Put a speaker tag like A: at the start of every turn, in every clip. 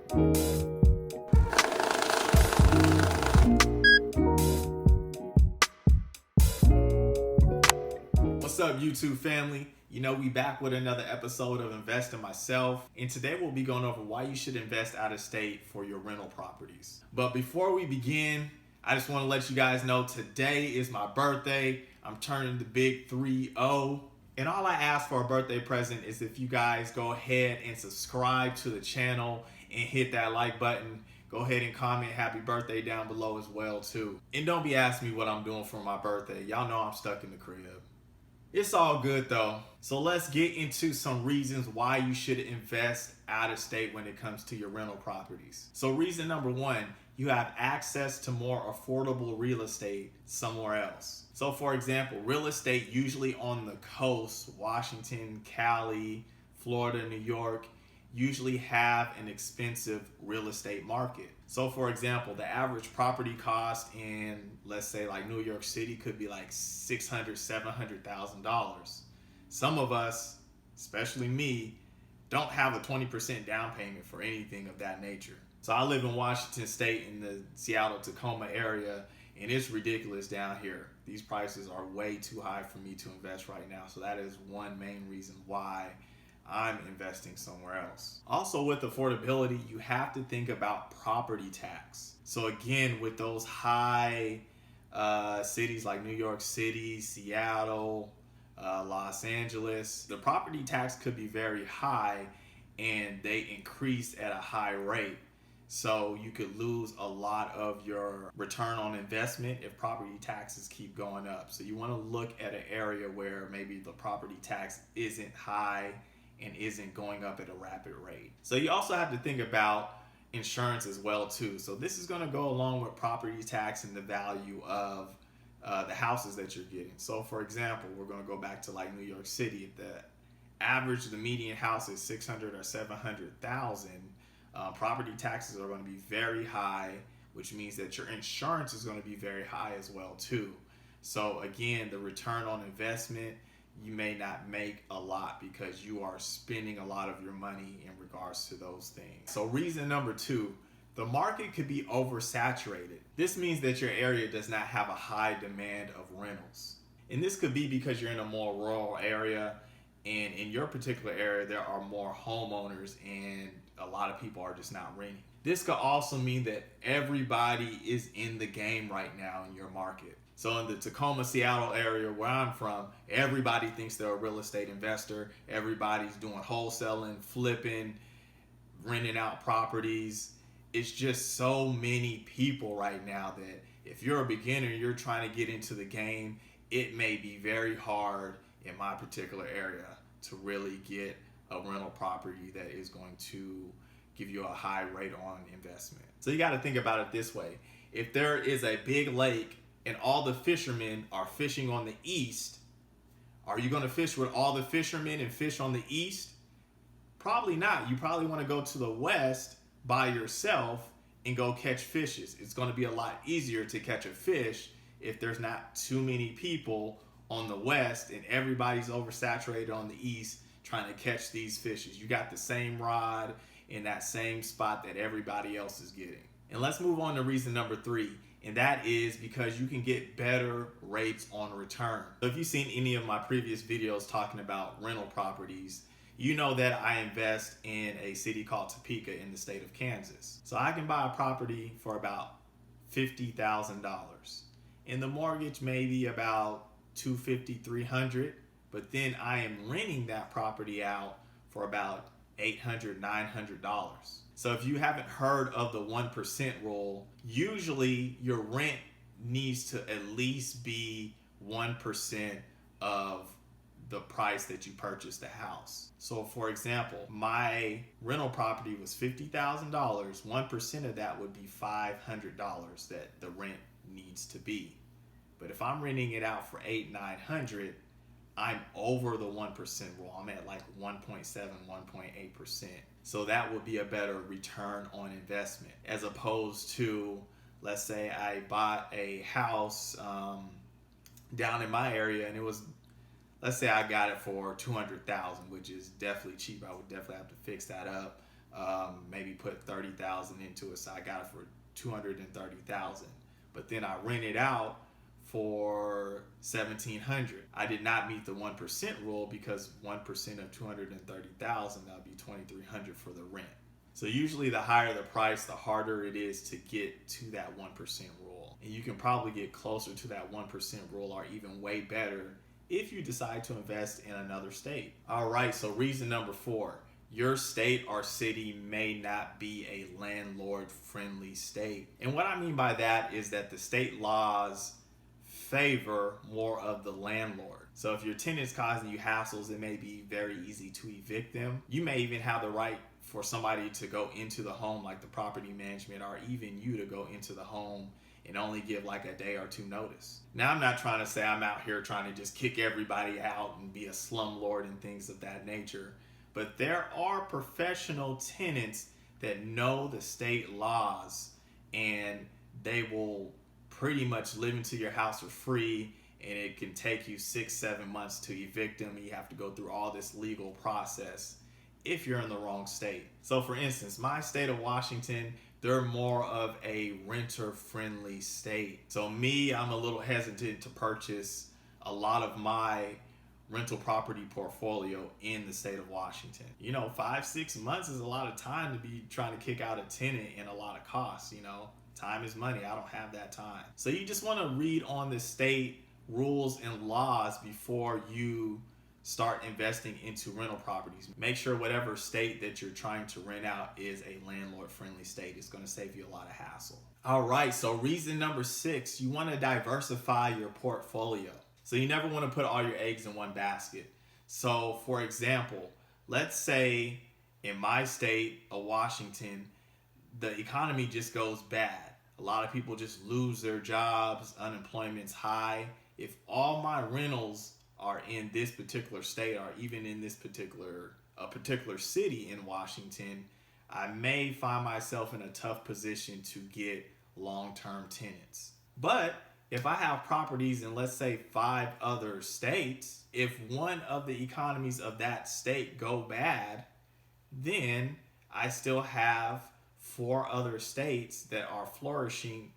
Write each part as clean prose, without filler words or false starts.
A: What's up, YouTube family? We back with another episode of Invest in Myself, and today we'll be going over why you should invest out of state for your rental properties. But before we begin, I just want to let you guys know today is my birthday. I'm turning the big 3-0. And all I ask for a birthday present is if you guys go ahead and subscribe to the channel and hit that like button. Go ahead and comment happy birthday down below as well too. And don't be asking me what I'm doing for my birthday. Y'all know I'm stuck in the crib. It's all good though. So let's get into some reasons why you should invest out of state when it comes to your rental properties. So reason number one, you have access to more affordable real estate somewhere else. So for example, real estate usually on the coast, Washington, Cali, Florida, New York, usually have an expensive real estate market. So for example, the average property cost in, let's say like New York City could be like $600,000, $700,000. Some of us, especially me, don't have a 20% down payment for anything of that nature. So I live in Washington State in the Seattle, Tacoma area, and it's ridiculous down here. These prices are way too high for me to invest right now. So that is one main reason why I'm investing somewhere else. Also with affordability, you have to think about property tax. So again, with those high cities like New York City, Seattle, Los Angeles, the property tax could be very high and they increase at a high rate. So you could lose a lot of your return on investment if property taxes keep going up. So you want to look at an area where maybe the property tax isn't high and isn't going up at a rapid rate. So you also have to think about insurance as well too. So this is going to go along with property tax and the value of the houses that you're getting. So for example, we're going to go back to like New York City. If the median house is 600 or 700,000, property taxes are going to be very high, which means that your insurance is going to be very high as well too. So again, the return on investment, you may not make a lot because you are spending a lot of your money in regards to those things. So reason number two, the market could be oversaturated. This means that your area does not have a high demand of rentals. And this could be because you're in a more rural area, and in your particular area, there are more homeowners and a lot of people are just not renting. This could also mean that everybody is in the game right now in your market. So in the Tacoma, Seattle area where I'm from, everybody thinks they're a real estate investor. Everybody's doing wholesaling, flipping, renting out properties. It's just so many people right now that if you're a beginner, you're trying to get into the game, it may be very hard in my particular area to really get a rental property that is going to give you a high rate on investment. So you got to think about it this way. If there is a big lake and all the fishermen are fishing on the east, are you going to fish with all the fishermen and fish on the east? Probably not. You probably want to go to the west by yourself and go catch fishes. It's going to be a lot easier to catch a fish if there's not too many people on the west and everybody's oversaturated on the east trying to catch these fishes. You got the same rod in that same spot that everybody else is getting. And let's move on to reason number three, and that is because you can get better rates on return. So if you've seen any of my previous videos talking about rental properties, you know that I invest in a city called Topeka in the state of Kansas. So I can buy a property for about $50,000. And the mortgage may be about $250,000, $300,000, but then I am renting that property out for about $800, $900. So if you haven't heard of the 1% rule, usually your rent needs to at least be 1% of the price that you purchased the house. So for example, my rental property was $50,000. 1% of that would be $500 that the rent needs to be. But if I'm renting it out for $800, $900, I'm over the 1% rule. I'm at like 1.7, 1.8%. So that would be a better return on investment, as opposed to, let's say I bought a house down in my area and it was, let's say I got it for $200,000, which is definitely cheap. I would definitely have to fix that up. Maybe put put 30,000 into it, so I got it for 230,000. But then I rent it out for 1,700. I did not meet the 1% rule because 1% of 230,000, that would be 2,300 for the rent. So usually the higher the price, the harder it is to get to that 1% rule. And you can probably get closer to that 1% rule, or even way better, if you decide to invest in another state. All right, so reason number 4, your state or city may not be a landlord-friendly state. And what I mean by that is that the state laws favor more of the landlord. So if your tenant's causing you hassles, it may be very easy to evict them. You may even have the right for somebody to go into the home, like the property management, or even you to go into the home and only give like a day or 2 notice. Now, I'm not trying to say I'm out here trying to just kick everybody out and be a slumlord and things of that nature, but there are professional tenants that know the state laws, and they will pretty much live into your house for free, and it can take you 6-7 months to evict them, and you have to go through all this legal process if you're in the wrong state. So for instance, my state of Washington, they're more of a renter-friendly state. So me, I'm a little hesitant to purchase a lot of my rental property portfolio in the state of Washington. 5-6 months is a lot of time to be trying to kick out a tenant, and a lot of costs. Time is money. I don't have that time. So you just want to read on the state rules and laws before you start investing into rental properties. Make sure whatever state that you're trying to rent out is a landlord-friendly state. It's going to save you a lot of hassle. All right, so reason number 6, you want to diversify your portfolio. So you never want to put all your eggs in one basket. So for example, let's say in my state of Washington, the economy just goes bad. A lot of people just lose their jobs, unemployment's high. If all my rentals are in this particular state, or even in this particular city in Washington, I may find myself in a tough position to get long-term tenants. But if I have properties in, let's say, 5 other states, if one of the economies of that state go bad, then I still have 4 other states that are flourishing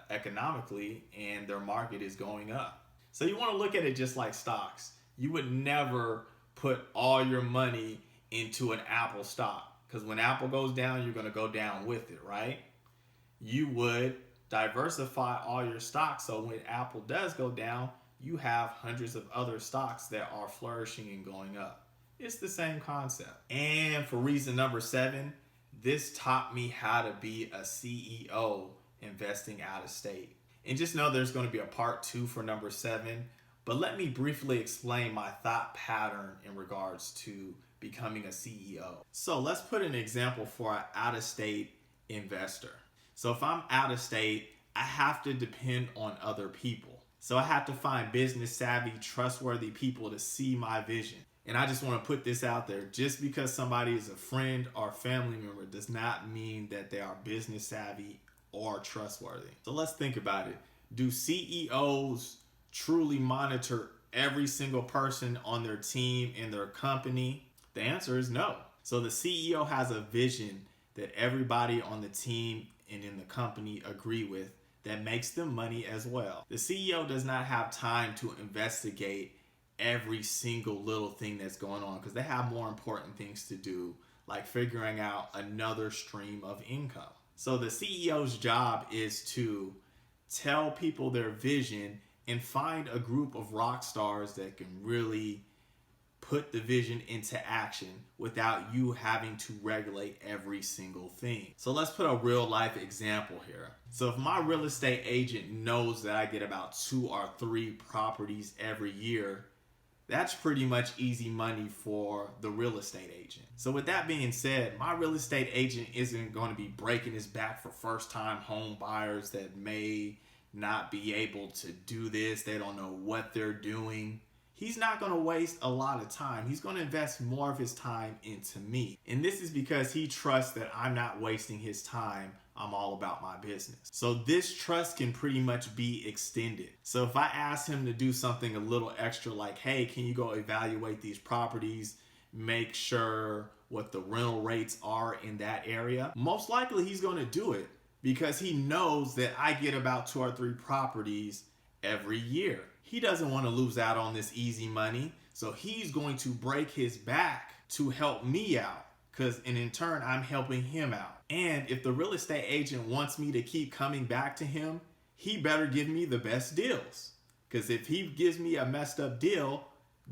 A: economically, and their market is going up. So you want to look at it just like stocks. You would never put all your money into an Apple stock, because when Apple goes down, you're going to go down with it, right? You would diversify all your stocks, so when Apple does go down, you have hundreds of other stocks that are flourishing and going up. It's the same concept. And for reason number 7, this taught me how to be a CEO investing out of state. And just know there's going to be a part 2 for number 7, but let me briefly explain my thought pattern in regards to becoming a CEO. So let's put an example for an out-of-state investor. So if I'm out of state, I have to depend on other people. So I have to find business savvy, trustworthy people to see my vision. And I just want to put this out there. Just because somebody is a friend or family member does not mean that they are business savvy or trustworthy. So let's think about it. Do CEOs truly monitor every single person on their team and their company? The answer is no. So the CEO has a vision that everybody on the team and in the company agree with that makes them money as well. The CEO does not have time to investigate every single little thing that's going on, because they have more important things to do, like figuring out another stream of income. So the CEO's job is to tell people their vision and find a group of rock stars that can really put the vision into action without you having to regulate every single thing. So let's put a real life example here. So if my real estate agent knows that I get about 2 or 3 properties every year, that's pretty much easy money for the real estate agent. So with that being said, my real estate agent isn't going to be breaking his back for first-time home buyers that may not be able to do this. They don't know what they're doing. He's not going to waste a lot of time. He's going to invest more of his time into me. And this is because he trusts that I'm not wasting his time. I'm all about my business. So this trust can pretty much be extended. So if I ask him to do something a little extra, like, hey, can you go evaluate these properties, make sure what the rental rates are in that area, most likely he's going to do it because he knows that I get about 2 or 3 properties every year. He doesn't want to lose out on this easy money, so he's going to break his back to help me out, because in turn I'm helping him out. And if the real estate agent wants me to keep coming back to him, he better give me the best deals, because if he gives me a messed up deal,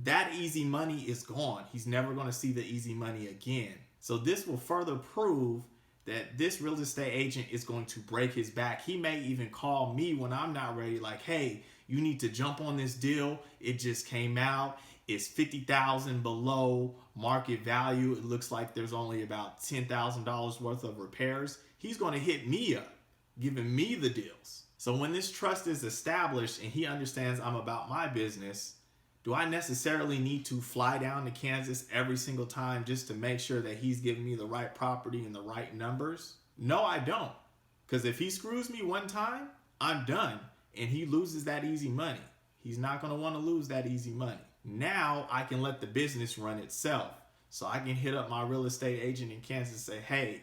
A: that easy money is gone. He's never going to see the easy money again. So this will further prove that this real estate agent is going to break his back. He may even call me when I'm not ready, like, hey, you need to jump on this deal. It just came out. It's $50,000 below market value. It looks like there's only about $10,000 worth of repairs. He's going to hit me up, giving me the deals. So when this trust is established and he understands I'm about my business, do I necessarily need to fly down to Kansas every single time just to make sure that he's giving me the right property and the right numbers? No, I don't. Because if he screws me one time, I'm done. And he loses that easy money. He's not going to want to lose that easy money. Now I can let the business run itself. So I can hit up my real estate agent in Kansas and say, hey,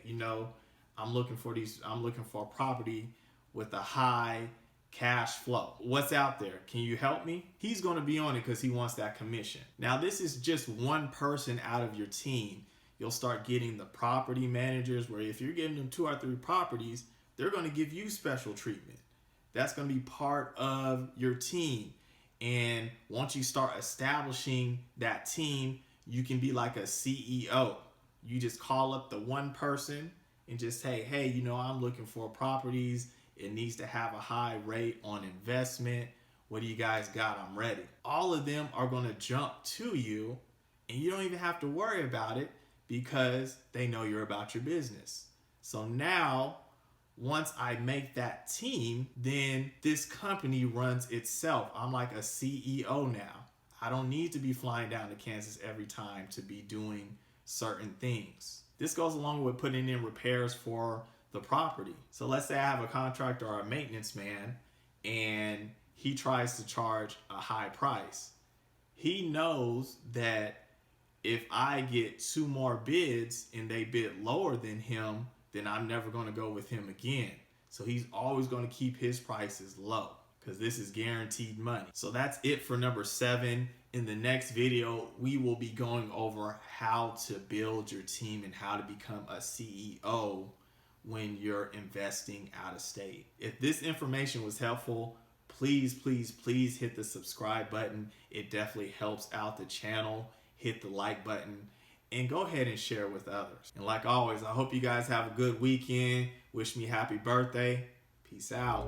A: I'm looking for a property with a high cash flow. What's out there? Can you help me? He's going to be on it because he wants that commission. Now, this is just one person out of your team. You'll start getting the property managers, where if you're giving them 2 or 3 properties, they're going to give you special treatment. That's going to be part of your team. And once you start establishing that team, you can be like a CEO. You just call up the one person and just say, hey, I'm looking for properties. It needs to have a high rate on investment. What do you guys got? I'm ready. All of them are going to jump to you, and you don't even have to worry about it because they know you're about your business. So now, once I make that team, then this company runs itself. I'm like a CEO now. I don't need to be flying down to Kansas every time to be doing certain things. This goes along with putting in repairs for the property. So let's say I have a contractor or a maintenance man and he tries to charge a high price. He knows that if I get 2 more bids and they bid lower than him, then I'm never going to go with him again. So he's always going to keep his prices low because this is guaranteed money. So that's it for number 7. In the next video, we will be going over how to build your team and how to become a CEO when you're investing out of state. If this information was helpful, please hit the subscribe button. It definitely helps out the channel. Hit the like button and go ahead and share with others. And like always, I hope you guys have a good weekend. Wish me happy birthday. Peace out.